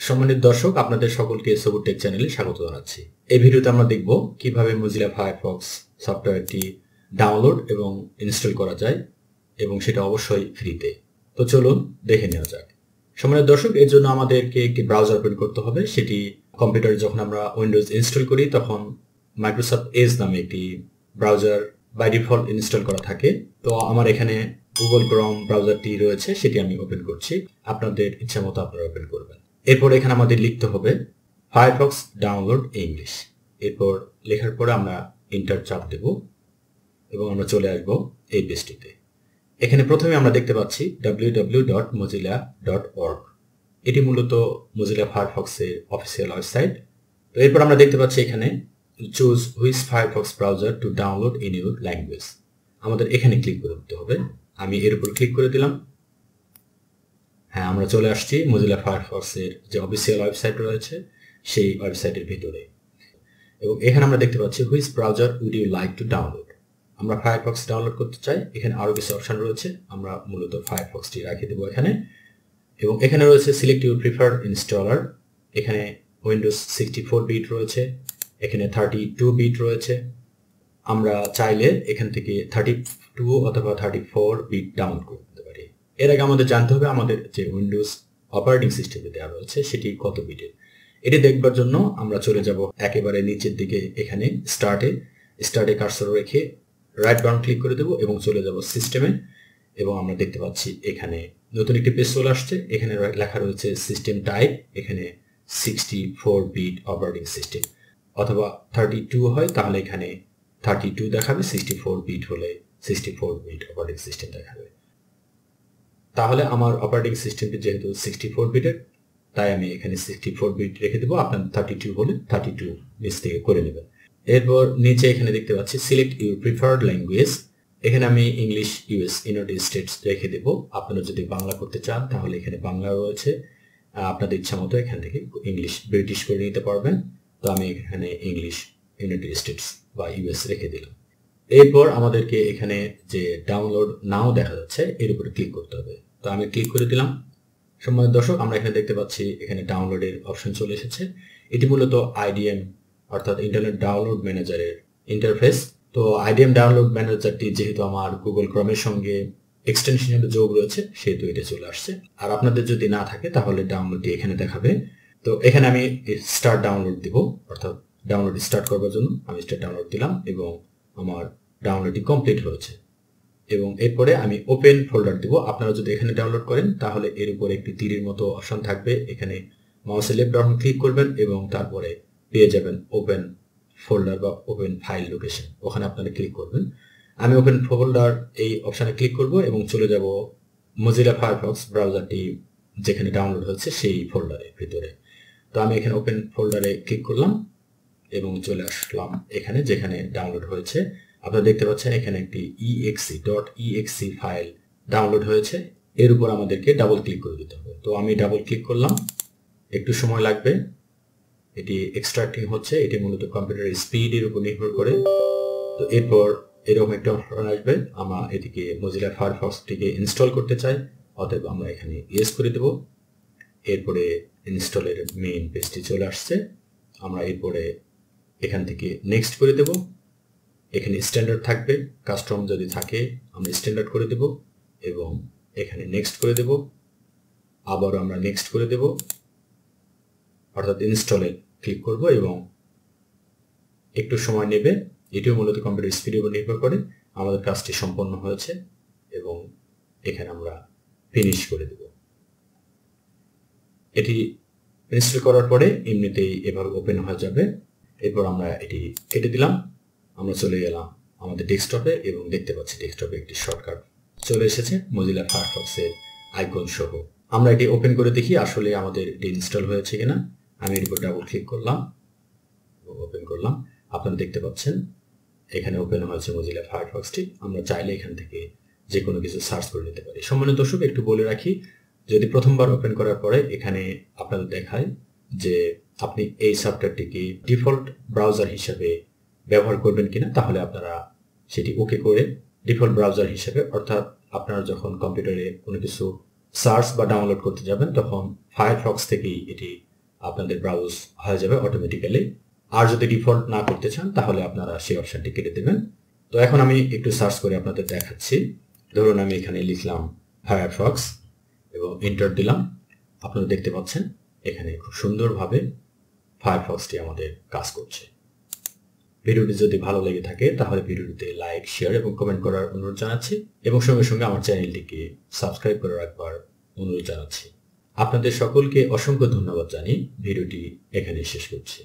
সম্মানিত দর্শক, আপনাদের সকলকে সাবুর টেক চ্যানেলে স্বাগত জানাচ্ছি। এই ভিডিওতে আমরা দেখব কিভাবে Mozilla Firefox সফটওয়্যারটি ডাউনলোড এবং ইনস্টল করা যায়, এবং সেটা অবশ্যই ফ্রিতে। তো চলুন দেখে নেওয়া যাক। সম্মানিত দর্শক, এর জন্য আমাদেরকে একটি ব্রাউজার ওপেন করতে হবে। সেটি কম্পিউটারে যখন আমরা উইন্ডোজ ইনস্টল করি তখন মাইক্রোসফট এজ নামে একটি ব্রাউজার বাই ডিফল্ট ইনস্টল করা থাকে। তো আমার এখানে গুগল ক্রোম ব্রাউজারটি রয়েছে, সেটি আমি ওপেন করছি। আপনাদের ইচ্ছা মতো আপনারা ওপেন করবেন। এরপর এখানে আমাদের লিখতে হবে ফায়ারফক্স ডাউনলোড ইংলিশ। এরপর লেখার পরে আমরা এন্টার চাপ দেব এবং আমরা চলে আসবো এই পেজটিতে। এখানে প্রথমে আমরা দেখতে পাচ্ছি www.mozilla.org। এটি মূলত Mozilla Firefox এর অফিসিয়াল ওয়েবসাইট। তো এরপর আমরা দেখতে পাচ্ছি এখানে choose which Firefox browser to download in your language. আমাদের এখানে ক্লিক করে দিতে হবে। আমি এর উপর ক্লিক করে দিলাম। হ্যাঁ, আমরা চলে আসছি Mozilla Firefox এর যে অফিসিয়াল ওয়েবসাইট রয়েছে সেই ওয়েবসাইটের ভিতরে, এবং এখানে আমরা দেখতে পাচ্ছি which browser would you like to download. আমরা ফায়ারফক্স ডাউনলোড করতে চাই। এখানে আরো কিছু অপশন রয়েছে, আমরা মূলত ফায়ারফক্সটি রেখে দেবো এখানে। এবং এখানে রয়েছে সিলেক্ট ইউর প্রিফার্ড ইনস্টলার। এখানে উইন্ডোজ 64 বিট রয়েছে, এখানে 32 বিট রয়েছে। আমরা চাইলে এখান থেকে 32 অথবা 34 বিট ডাউনলোড করতে পারি। এর আগে আমাদের জানতে হবে আমাদের যে উইন্ডোজ অপারেটিং সিস্টেমে দেওয়া রয়েছে সেটি কত বিটের। এটি দেখবার জন্য আমরা চলে যাব একেবারে নিচের দিকে, এখানে স্টার্টে কার্সর রেখে রাইট বাটন ক্লিক করে দেব এবং চলে যাব সিস্টেমে। এবং আমরা দেখতে পাচ্ছি এখানে নতুন একটি পেজ চলে আসছে। এখানে লেখা রয়েছে সিস্টেম টাইপ, এখানে 64 বিট অপারেটিং সিস্টেম, অথবা 32 হয় তাহলে এখানে 32 দেখাবে, 64 বিট হলে 64 বিট অপারেটিং সিস্টেম দেখাবে। তাহলে আমার অপারেটিং সিস্টেমটি যেহেতু 64 বিটের, তাই আমি এখানে 64 বিট রেখে দেবো। আপনার 32 হলে 32 নিচ থেকে করে নেবেন। এরপর নিচে এখানে দেখতে পাচ্ছি সিলেক্ট ইউর প্রিফার্ড ল্যাঙ্গুয়েজ। এখানে আমি ইংলিশ ইউএস ইউনাইটেড স্টেটস রেখে দেবো। আপনারা যদি বাংলা করতে চান তাহলে এখানে বাংলা রয়েছে, আপনাদের ইচ্ছা মতো এখান থেকে ইংলিশ ব্রিটিশ করে নিতে পারবেন। তো আমি এখানে ইংলিশ ইউনাইটেড স্টেটস বা ইউএস রেখে দিলাম। এরপর আমাদেরকে এখানে যে ডাউনলোড নাও দেখা যাচ্ছে এর উপরে ক্লিক করতে হবে। তো আমি ক্লিক করে দিলাম। সম্মানিত দর্শক, আমরা এখানে দেখতে পাচ্ছি এখানে ডাউনলোডের অপশন চলে এসেছে। এটি মূলত আইডিএম অর্থাৎ ইন্টারনেট ডাউনলোড ম্যানেজারের ইন্টারফেস। তো আইডিএম ডাউনলোড ম্যানেজারটি যেহেতু আমার গুগল ক্রোমের সঙ্গে এক্সটেনশন হিসেবে যোগ রয়েছে সেহেতু এটা চলে আসছে। আর আপনাদের যদি না থাকে তাহলে ডাউনলোডটি এখানে দেখাবে। তো এখানে আমি স্টার্ট ডাউনলোড দিব, অর্থাৎ ডাউনলোড স্টার্ট করবার জন্য আমি স্টার্ট ডাউনলোড দিলাম এবং আমার ডাউনলোডটি কমপ্লিট হয়েছে। এবং এরপরে আমি ওপেন ফোল্ডার দিব। আপনারা যদি এখানে ডাউনলোড করেন তাহলে এর উপরে একটি তীরের মতো অপশন থাকবে, এখানে মাউসের লেফট বাটন ক্লিক করবেন এবং তারপরে পেয়ে যাবেন ওপেন ফোল্ডার বা ওপেন ফাইল লোকেশন, ওখানে আপনারা ক্লিক করবেন। আমি ওপেন ফোল্ডার এই অপশানে ক্লিক করব এবং চলে যাব Mozilla Firefox ব্রাউজারটি যেখানে ডাউনলোড হচ্ছে সেই ফোল্ডারের ভিতরে। তো আমি এখানে ওপেন ফোল্ডারে ক্লিক করলাম এবং চলে আসলাম এখানে যেখানে ডাউনলোড হয়েছে। আপনারা দেখতে পাচ্ছেন এখানে একটি exe ফাইল ডাউনলোড হয়েছে। এর উপর আমাদেরকে ডাবল ক্লিক করে দিতে হবে। তো আমি ডাবল ক্লিক করলাম, একটু সময় লাগবে, এটি এক্সট্রাক্টিং হচ্ছে। এটি মূলত কম্পিউটারের স্পিডের উপর নির্ভর করে। তো এরপর এরকম একটা অপশন আসবে, আমরা এটিকে Mozilla Firefoxটিকে ইনস্টল করতে চাই, অতএব আমরা এখানে ইয়েস করে দেব। এরপরে ইনস্টলের মেইন পেজটি চলে আসছে। আমরা এরপরে এখান থেকে নেক্সট করে দেব। এখানে স্ট্যান্ডার্ড থাকবে, কাস্টম যদি থাকে আমরা স্ট্যান্ডার্ড করে দেব এবং এখানে নেক্সট করে দেব। আবারও আমরা নেক্সট করে দেব, অর্থাৎ ইনস্টলে ক্লিক করব এবং একটু সময় নেবে। এটিও মূলত কম্পিউটার স্পিডের উপর নির্ভর করে। আমাদের কাজটি সম্পন্ন হয়েছে এবং এখানে আমরা ফিনিশ করে দেব। এটি ইনস্টল করার পরে এমনিতেই এভাবে ওপেন হয়ে যাবে। এরপর আমরা এটি কেটে দিলাম। আমরা চলে গেলাম আমাদের ডেস্কটপে এবং দেখতে পাচ্ছি ডেস্কটপে একটি শর্টকাট চলে এসেছে Mozilla Firefox এর আইকন সহ। আমরা এটি ওপেন করে দেখি আসলে আমাদের এটি ইনস্টল হয়েছে কিনা। আমি এর উপর ডাবল ক্লিক করলাম এবং ওপেন করলাম। আপনারা দেখতে পাচ্ছেন এখানে ওপেন হয়েছে Mozilla Firefoxটি। আমরা চাইলে এখান থেকে যে কোনো কিছু সার্চ করে নিতে পারি। সম্মানিত দর্শক, একটু বলে রাখি, যদি প্রথমবার ওপেন করার পরে এখানে আপনাদের দেখায় যে আপনি এই সফটওয়্যারটিকে ডিফল্ট ব্রাউজার হিসেবে ব্যবহার করবেন কিনা, তাহলে আপনারা সেটি ওকে করে ডিফল্ট ব্রাউজার হিসেবে, অর্থাৎ আপনারা যখন কম্পিউটারে কোনো কিছু সার্চ বা ডাউনলোড করতে যাবেন তখন ফায়ারফক্স থেকেই এটি আপনাদের ব্রাউজ হয়ে যাবে অটোমেটিক্যালি। আর যদি ডিফল্ট না করতে চান তাহলে আপনারা সেই অপশনটি কেটে দেবেন। তো এখন আমি একটু সার্চ করে আপনাদের দেখাচ্ছি। ধরুন আমি এখানে লিখলাম ফায়ারফক্স এবং এন্টার দিলাম। আপনারা দেখতে পাচ্ছেন এখানে খুব সুন্দরভাবে ফায়ারফক্সটি আমাদের কাজ করছে। ভিডিওটি যদি ভালো লেগে থাকে তাহলে ভিডিওটিতে লাইক, শেয়ার এবং কমেন্ট করার অনুরোধ জানাচ্ছি এবং সঙ্গে সঙ্গে আমার চ্যানেলটিকে সাবস্ক্রাইব করে রাখবার অনুরোধ জানাচ্ছি। আপনাদের সকলকে অসংখ্য ধন্যবাদ জানিয়ে ভিডিওটি এখানে শেষ করছি।